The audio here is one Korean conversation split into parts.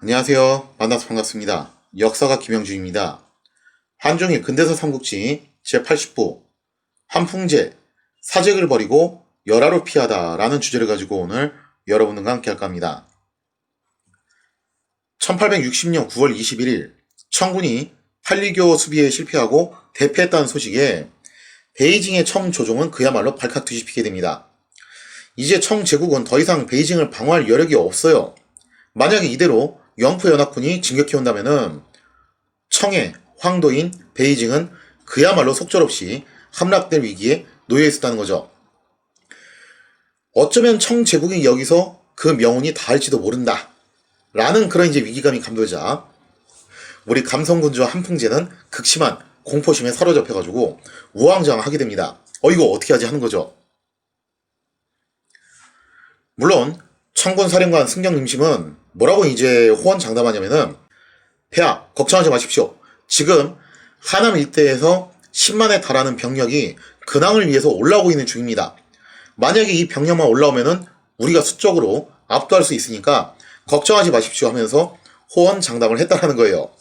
안녕하세요. 만나서 반갑습니다. 역사가 김영준입니다. 한중일 근대사 삼국지 제80부 한풍제 사직을 버리고 열하로 피하다 라는 주제를 가지고 오늘 여러분들과 함께 할까 합니다. 1860년 9월 21일 청군이 팔리교 수비에 실패하고 대패했다는 소식에 베이징의 청 조종은 그야말로 발칵 뒤집히게 됩니다. 이제 청 제국은 더 이상 베이징을 방어할 여력이 없어요. 만약에 이대로 영푸연합군이 진격해온다면은 청해, 황도인, 베이징은 그야말로 속절없이 함락될 위기에 놓여 있었다는 거죠. 어쩌면 청 제국이 여기서 그 명운이 닿을지도 모른다. 라는 그런 이제 위기감이 감돌자 우리 감성군주와 한풍제는 극심한 공포심에 사로잡혀가지고 우왕좌왕하게 됩니다. 이거 어떻게 하지 하는 거죠. 물론 청군 사령관 승경임심은 뭐라고 이제 호언장담하냐면은 폐하 걱정하지 마십시오. 지금 하남 일대에서 10만에 달하는 병력이 근황을 위해서 올라오고 있는 중입니다. 만약에 이 병력만 올라오면은 우리가 수적으로 압도할 수 있으니까 걱정하지 마십시오 하면서 호언장담을 했다는 거예요.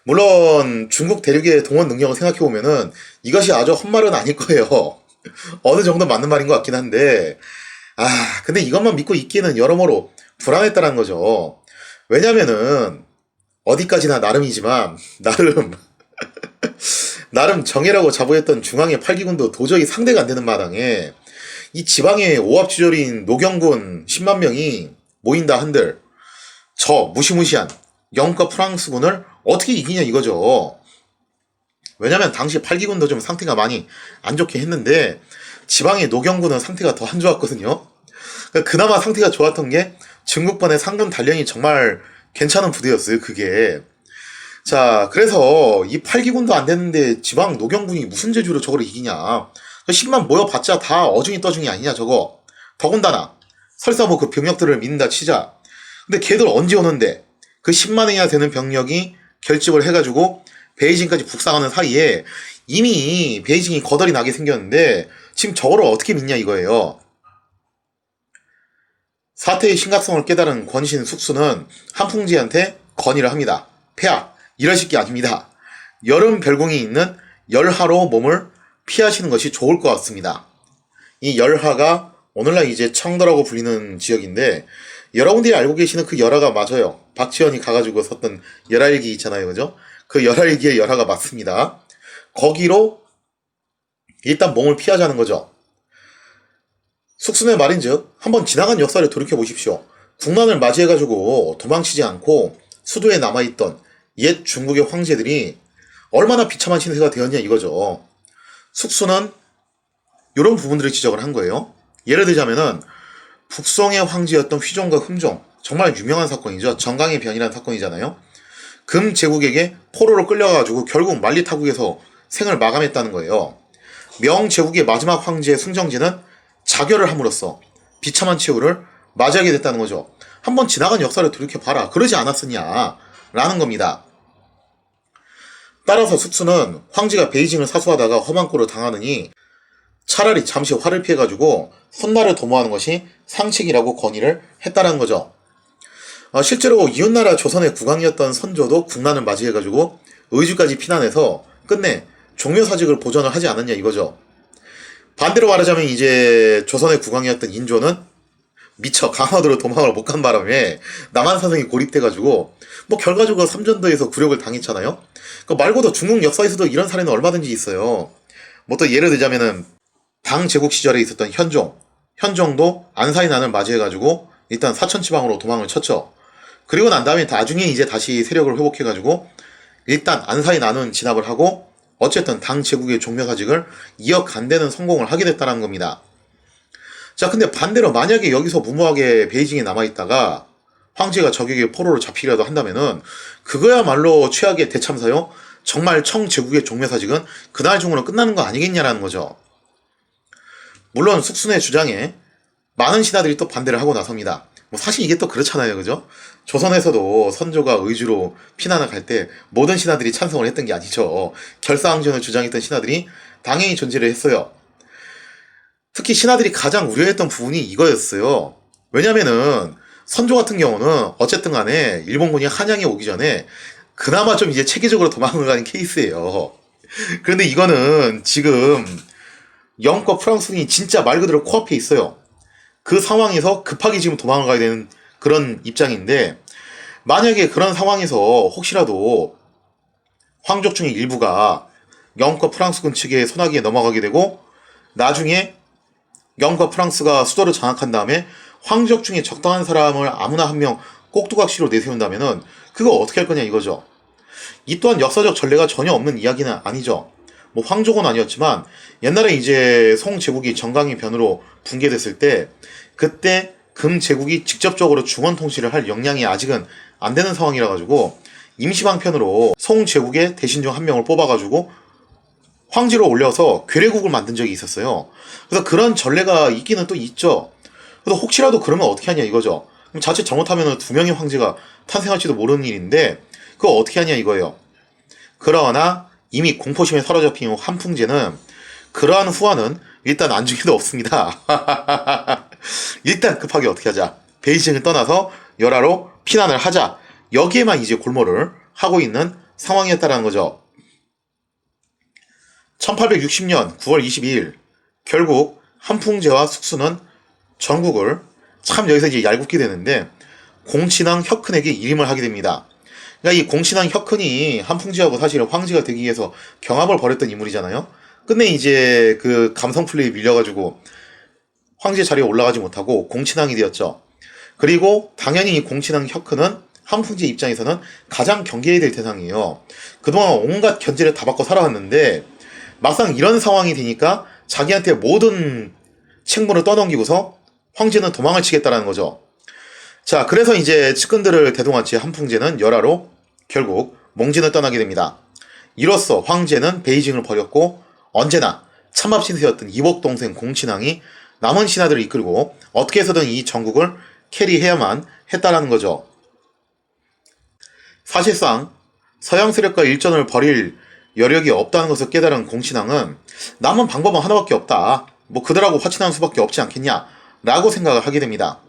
물론 중국 대륙의 동원 능력을 생각해보면은 이것이 아주 헛말은 아닐 거예요. 어느 정도 맞는 말인 것 같긴 한데 근데 이것만 믿고 있기에는 여러모로 불안했다는 거죠. 왜냐면은 어디까지나 나름이지만 나름 정예라고 자부했던 중앙의 팔기군도 도저히 상대가 안 되는 마당에 이 지방의 오합지졸인 노경군 10만 명이 모인다 한들 저 무시무시한 영국과 프랑스군을 어떻게 이기냐 이거죠. 왜냐면 당시 팔기군도 좀 상태가 많이 안 좋게 했는데 지방의 노경군은 상태가 더 안 좋았거든요. 그나마 상태가 좋았던 게 중국번의 상군 단련이 정말 괜찮은 부대였어요, 그게. 자, 그래서 이 팔기군도 안 됐는데 지방 노경군이 무슨 재주로 저걸 이기냐. 10만 모여봤자 다 어중이 떠중이 아니냐, 저거. 더군다나, 설사 뭐 그 병력들을 믿는다 치자. 근데 걔들 언제 오는데 그 10만이나 되는 병력이 결집을 해가지고 베이징까지 북상하는 사이에 이미 베이징이 거덜이 나게 생겼는데 지금 저거를 어떻게 믿냐 이거예요. 사태의 심각성을 깨달은 권신 숙수는 한풍지한테 건의를 합니다. 폐하, 이러실 게 아닙니다. 여름 별궁이 있는 열하로 몸을 피하시는 것이 좋을 것 같습니다. 이 열하가 오늘날 이제 청도라고 불리는 지역인데 여러분들이 알고 계시는 그 열하가 맞아요. 박지원이 가가지고 썼던 열하일기 있잖아요, 그죠? 그 열하일기의 열하가 맞습니다. 거기로 일단 몸을 피하자는 거죠. 숙순의 말인즉 한번 지나간 역사를 돌이켜보십시오. 국난을 맞이해가지고 도망치지 않고 수도에 남아있던 옛 중국의 황제들이 얼마나 비참한 신세가 되었냐 이거죠. 숙수는 이런 부분들을 지적을 한 거예요. 예를 들자면은 북송의 황제였던 휘종과 흠종, 정말 유명한 사건이죠. 정강의 변이라는 사건이잖아요. 금 제국에게 포로로 끌려가지고 결국 만리타국에서 생을 마감했다는 거예요. 명 제국의 마지막 황제 승정지는 자결을 함으로써 비참한 최후를 맞이하게 됐다는 거죠. 한번 지나간 역사를 돌이켜봐라. 그러지 않았느냐 라는 겁니다. 따라서 숙수는 황제가 베이징을 사수하다가 험한 꼴을 당하느니 차라리 잠시 화를 피해가지고 훗날을 도모하는 것이 상책이라고 건의를 했다는 거죠. 실제로 이웃나라 조선의 국왕이었던 선조도 국난을 맞이해가지고 의주까지 피난해서 끝내 종묘사직을 보전을 하지 않았냐 이거죠. 반대로 말하자면 이제 조선의 국왕이었던 인조는 미처 강화도로 도망을 못 간 바람에 남한산성이 고립돼가지고 뭐 결과적으로 삼전도에서 굴욕을 당했잖아요. 그 말고도 중국 역사에서도 이런 사례는 얼마든지 있어요. 뭐 또 예를 들자면은 당 제국 시절에 있었던 현종도 안사의 난을 맞이해가지고 일단 사천지방으로 도망을 쳤죠. 그리고 난 다음에 나중에 이제 다시 세력을 회복해가지고 일단 안사의 난은 진압을 하고 어쨌든 당 제국의 종묘사직을 이어간다는 성공을 하게 됐다는 겁니다. 자, 근데 반대로 만약에 여기서 무모하게 베이징에 남아있다가 황제가 적에게 포로로 잡히려도 한다면은 그거야말로 최악의 대참사요. 정말 청 제국의 종묘사직은 그날 중으로 끝나는 거 아니겠냐라는 거죠. 물론 숙순의 주장에 많은 신하들이 또 반대를 하고 나섭니다. 뭐 사실 이게 또 그렇잖아요, 그죠? 조선에서도 선조가 의주로 피난을 갈 때 모든 신하들이 찬성을 했던 게 아니죠. 결사항전을 주장했던 신하들이 당연히 존재를 했어요. 특히 신하들이 가장 우려했던 부분이 이거였어요. 왜냐면은 선조 같은 경우는 어쨌든 간에 일본군이 한양에 오기 전에 그나마 좀 이제 체계적으로 도망을 가는 케이스예요. 그런데 이거는 지금 영국과 프랑스군이 진짜 말 그대로 코앞에 있어요. 그 상황에서 급하게 지금 도망을 가야 되는 그런 입장인데, 만약에 그런 상황에서 혹시라도 황족 중의 일부가 영국과 프랑스군 측의 손아귀에 넘어가게 되고, 나중에 영국과 프랑스가 수도를 장악한 다음에 황족 중에 적당한 사람을 아무나 한 명 꼭두각시로 내세운다면은 그거 어떻게 할 거냐 이거죠. 이 또한 역사적 전례가 전혀 없는 이야기는 아니죠. 뭐 황족은 아니었지만 옛날에 이제 송 제국이 정강이 변으로 붕괴됐을 때, 그때 금 제국이 직접적으로 중원 통치를 할 역량이 아직은 안 되는 상황이라 가지고 임시방편으로 송 제국의 대신 중 한 명을 뽑아가지고 황제로 올려서 괴뢰국을 만든 적이 있었어요. 그래서 그런 전례가 있기는 또 있죠. 그래서 혹시라도 그러면 어떻게 하냐 이거죠. 그럼 자칫 잘못하면 두 명의 황제가 탄생할지도 모르는 일인데, 그거 어떻게 하냐 이거예요. 그러나 이미 공포심에 사로잡힌 한풍제는 그러한 후환은 일단 안중에도 없습니다. 일단 급하게 어떻게 하자. 베이징을 떠나서 열하로 피난을 하자. 여기에만 이제 골몰을 하고 있는 상황이었다라는 거죠. 1860년 9월 22일 결국 한풍제와 숙수는 전국을, 참 여기서 이제 얄궂게 되는데, 공친왕 혁흔에게 일임을 하게 됩니다. 그러니까 이 공친왕 혁흔이 한풍제하고 사실은 황제가 되기 위해서 경합을 벌였던 인물이잖아요. 끝내 이제 그 감성 플레이에 밀려가지고 황제 자리에 올라가지 못하고 공친왕이 되었죠. 그리고 당연히 이 공친왕 혁흔은 한풍제 입장에서는 가장 경계해야 될 대상이에요. 그동안 온갖 견제를 다 받고 살아왔는데 막상 이런 상황이 되니까 자기한테 모든 책무를 떠넘기고서 황제는 도망을 치겠다라는 거죠. 자, 그래서 이제 측근들을 대동한 채 한풍제는 열하로 결국 몽진을 떠나게 됩니다. 이로써 황제는 베이징을 버렸고 언제나 참합신세였던 이복 동생 공친왕이 남은 신하들을 이끌고 어떻게 해서든 이 전국을 캐리해야만 했다라는 거죠. 사실상 서양 세력과 일전을 벌일 여력이 없다는 것을 깨달은 공친왕은 남은 방법은 하나밖에 없다. 뭐 그들하고 화친하는 수밖에 없지 않겠냐 라고 생각을 하게 됩니다.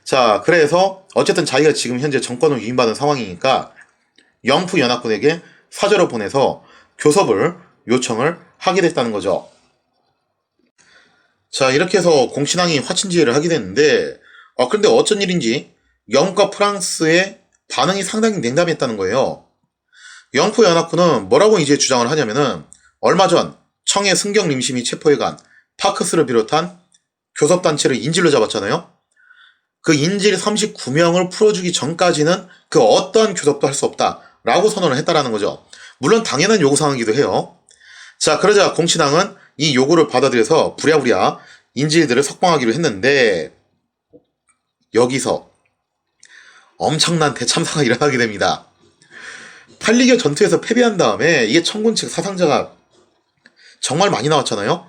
자, 그래서 어쨌든 자기가 지금 현재 정권을 위임받은 상황이니까 영프 연합군에게 사절을 보내서 교섭을 요청을 하게 됐다는 거죠. 자, 이렇게 해서 공친왕이 화친지휘를 하게 됐는데, 근데 어쩐 일인지 영국과 프랑스의 반응이 상당히 냉담했다는 거예요. 영프 연합군은 뭐라고 이제 주장을 하냐면은, 얼마 전 청해 승경 림심이 체포해간 파크스를 비롯한 교섭단체를 인질로 잡았잖아요. 그 인질 39명을 풀어주기 전까지는 그 어떠한 교섭도 할 수 없다라고 선언을 했다라는 거죠. 물론 당연한 요구사항이기도 해요. 자, 그러자 공친왕은 이 요구를 받아들여서 부랴부랴 인질들을 석방하기로 했는데, 여기서 엄청난 대참사가 일어나게 됩니다. 팔리교 전투에서 패배한 다음에 이게 청군 측 사상자가 정말 많이 나왔잖아요.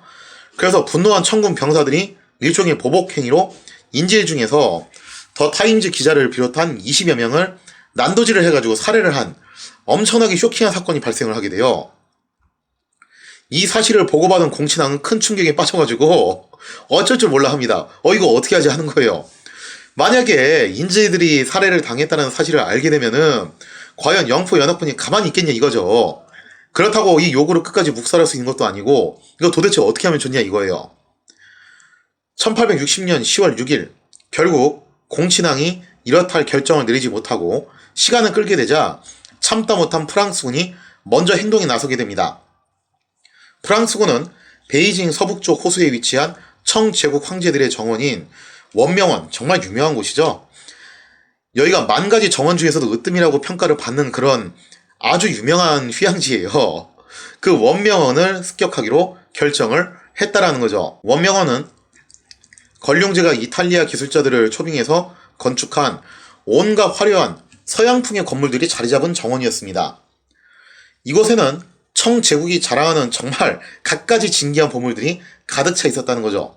그래서 분노한 청군 병사들이 일종의 보복행위로 인질 중에서 더 타임즈 기자를 비롯한 20여 명을 난도질을 해가지고 살해를 한 엄청나게 쇼킹한 사건이 발생을 하게 돼요. 이 사실을 보고받은 공친왕은 큰 충격에 빠져가지고 어쩔 줄 몰라 합니다. 이거 어떻게 하지 하는 거예요. 만약에 인질들이 살해를 당했다는 사실을 알게 되면은 과연 영프 연합군이 가만히 있겠냐 이거죠. 그렇다고 이 요구를 끝까지 묵살할 수 있는 것도 아니고, 이거 도대체 어떻게 하면 좋냐 이거예요. 1860년 10월 6일 결국 공친왕이 이렇다 할 결정을 내리지 못하고 시간을 끌게 되자 참다 못한 프랑스군이 먼저 행동에 나서게 됩니다. 프랑스군은 베이징 서북쪽 호수에 위치한 청제국 황제들의 정원인 원명원, 정말 유명한 곳이죠. 여기가 만 가지 정원 중에서도 으뜸이라고 평가를 받는 그런 아주 유명한 휴양지예요. 그 원명원을 습격하기로 결정을 했다라는 거죠. 원명원은 걸륭제가 이탈리아 기술자들을 초빙해서 건축한 온갖 화려한 서양풍의 건물들이 자리잡은 정원이었습니다. 이곳에는 청제국이 자랑하는 정말 갖가지 진기한 보물들이 가득 차 있었다는 거죠.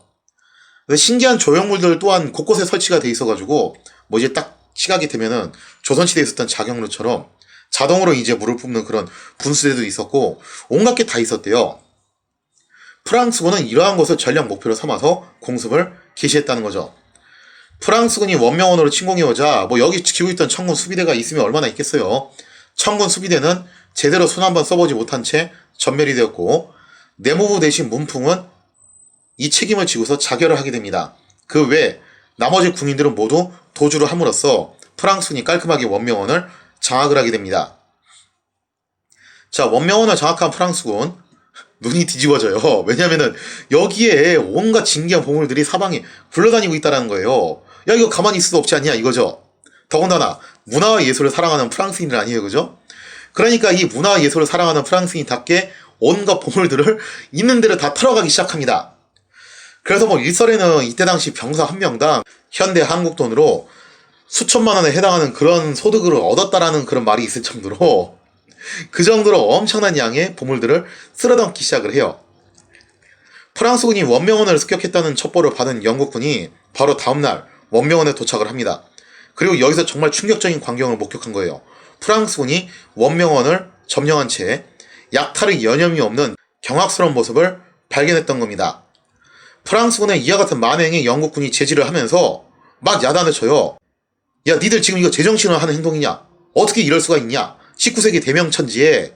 신기한 조형물들 또한 곳곳에 설치가 돼 있어가지고 뭐 이제 딱 시각이 되면은 조선시대에 있었던 자경루처럼 자동으로 이제 물을 뿜는 그런 분수대도 있었고 온갖 게 다 있었대요. 프랑스군은 이러한 것을 전략 목표로 삼아서 공습을 개시했다는 거죠. 프랑스군이 원명원으로 침공해오자 뭐 여기 지키고 있던 청군 수비대가 있으면 얼마나 있겠어요. 청군 수비대는 제대로 손 한번 써보지 못한 채 전멸이 되었고 내무부 대신 문풍은 이 책임을 지고서 자결을 하게 됩니다. 그 외 나머지 군인들은 모두 도주를 함으로써 프랑스군이 깔끔하게 원명원을 장악을 하게 됩니다. 자, 원명원을 장악한 프랑스군 눈이 뒤집어져요. 왜냐면은 여기에 온갖 진기한 보물들이 사방에 굴러다니고 있다는 거예요. 야, 이거 가만히 있을 수 없지 않냐 이거죠. 더군다나 문화와 예술을 사랑하는 프랑스인들 아니에요, 그죠? 그러니까 이 문화와 예술을 사랑하는 프랑스인답게 온갖 보물들을 있는 대로 다 털어가기 시작합니다. 그래서 뭐 일설에는 이때 당시 병사 한 명당 현대 한국 돈으로 수천만 원에 해당하는 그런 소득을 얻었다라는 그런 말이 있을 정도로 그 정도로 엄청난 양의 보물들을 쓸어담기 시작을 해요. 프랑스군이 원명원을 습격했다는 첩보를 받은 영국군이 바로 다음날 원명원에 도착을 합니다. 그리고 여기서 정말 충격적인 광경을 목격한 거예요. 프랑스군이 원명원을 점령한 채 약탈의 여념이 없는 경악스러운 모습을 발견했던 겁니다. 프랑스군의 이와 같은 만행에 영국군이 제지를 하면서 막 야단을 쳐요. 야, 니들 지금 이거 제정신을 하는 행동이냐? 어떻게 이럴 수가 있냐? 19세기 대명천지에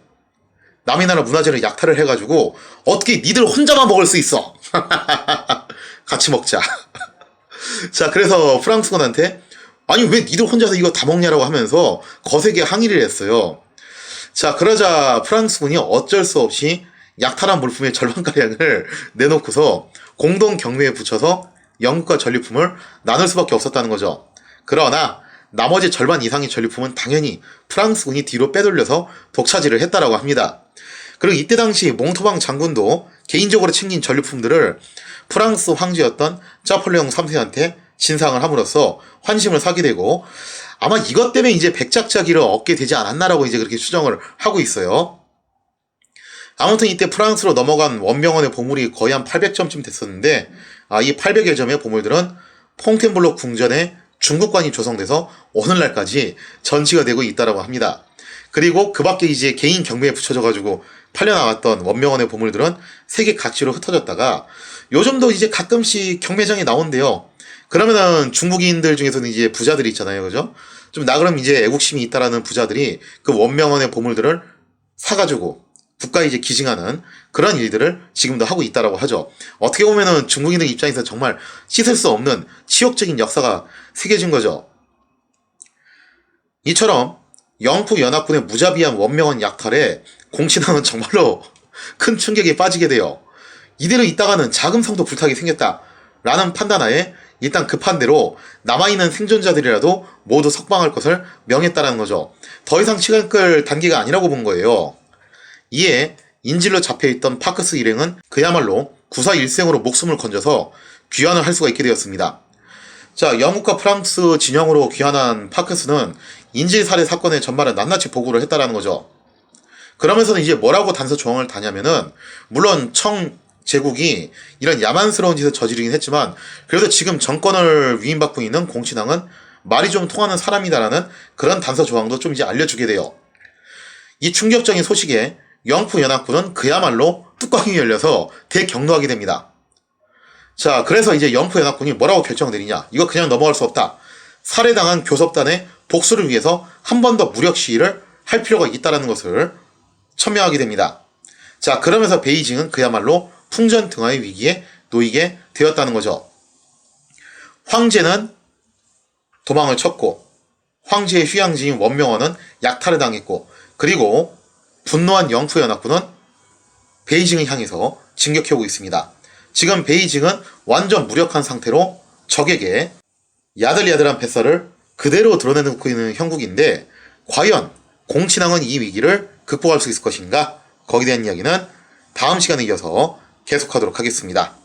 남의 나라 문화재를 약탈을 해가지고 어떻게 니들 혼자만 먹을 수 있어? 같이 먹자. 자, 그래서 프랑스군한테 아니 왜 니들 혼자서 이거 다 먹냐라고 하면서 거세게 항의를 했어요. 자, 그러자 프랑스군이 어쩔 수 없이 약탈한 물품의 절반가량을 내놓고서 공동 경매에 붙여서 영국과 전리품을 나눌 수밖에 없었다는 거죠. 그러나 나머지 절반 이상의 전리품은 당연히 프랑스군이 뒤로 빼돌려서 독차지를 했다라고 합니다. 그리고 이때 당시 몽토방 장군도 개인적으로 챙긴 전리품들을 프랑스 황제였던 짜폴레옹 3세한테 진상을 함으로써 환심을 사게 되고 아마 이것 때문에 이제 백작자기를 얻게 되지 않았나라고 이제 그렇게 추정을 하고 있어요. 아무튼 이때 프랑스로 넘어간 원명원의 보물이 거의 한 800점쯤 됐었는데 이 800여 점의 보물들은 퐁텐블로 궁전에 중국관이 조성돼서 오늘날까지 전시가 되고 있다고 합니다. 그리고 그 밖에 이제 개인 경매에 붙여져가지고 팔려나갔던 원명원의 보물들은 세계 각지로 흩어졌다가 요즘도 이제 가끔씩 경매장에 나온대요. 그러면은 중국인들 중에서는 이제 부자들이 있잖아요, 그죠? 좀 나그럼 이제 애국심이 있다라는 부자들이 그 원명원의 보물들을 사가지고 국가에 이제 기증하는 그런 일들을 지금도 하고 있다라고 하죠. 어떻게 보면은 중국인들 입장에서 정말 씻을 수 없는 치욕적인 역사가 새겨진 거죠. 이처럼 영프 연합군의 무자비한 원명원 약탈에 공신왕은 정말로 큰 충격에 빠지게 돼요. 이대로 있다가는 자금성도 불타게 생겼다 라는 판단하에 일단 급한 대로 남아있는 생존자들이라도 모두 석방할 것을 명했다는 거죠. 더 이상 시간 끌 단계가 아니라고 본 거예요. 이에 인질로 잡혀있던 파크스 일행은 그야말로 구사일생으로 목숨을 건져서 귀환을 할 수가 있게 되었습니다. 자, 영국과 프랑스 진영으로 귀환한 파크스는 인질 살해 사건의 전말을 낱낱이 보고를 했다라는 거죠. 그러면서는 이제 뭐라고 단서 조항을 다냐면은 물론 청 제국이 이런 야만스러운 짓을 저지르긴 했지만 그래도 지금 정권을 위임받고 있는 공신왕은 말이 좀 통하는 사람이다라는 그런 단서 조항도 좀 이제 알려주게 돼요. 이 충격적인 소식에 영프 연합군은 그야말로 뚜껑이 열려서 대경노하게 됩니다. 자, 그래서 이제 영프 연합군이 뭐라고 결정을 내리냐? 이거 그냥 넘어갈 수 없다. 살해당한 교섭단의 복수를 위해서 한 번 더 무력 시위를 할 필요가 있다는 것을 천명하게 됩니다. 자, 그러면서 베이징은 그야말로 풍전등화의 위기에 놓이게 되었다는 거죠. 황제는 도망을 쳤고 황제의 휴양지인 원명원은 약탈을 당했고 그리고 분노한 영프연합군은 베이징을 향해서 진격해오고 있습니다. 지금 베이징은 완전 무력한 상태로 적에게 야들야들한 뱃살을 그대로 드러내놓고 있는 형국인데 과연 공친왕은 이 위기를 극복할 수 있을 것인가? 거기에 대한 이야기는 다음 시간에 이어서 계속하도록 하겠습니다.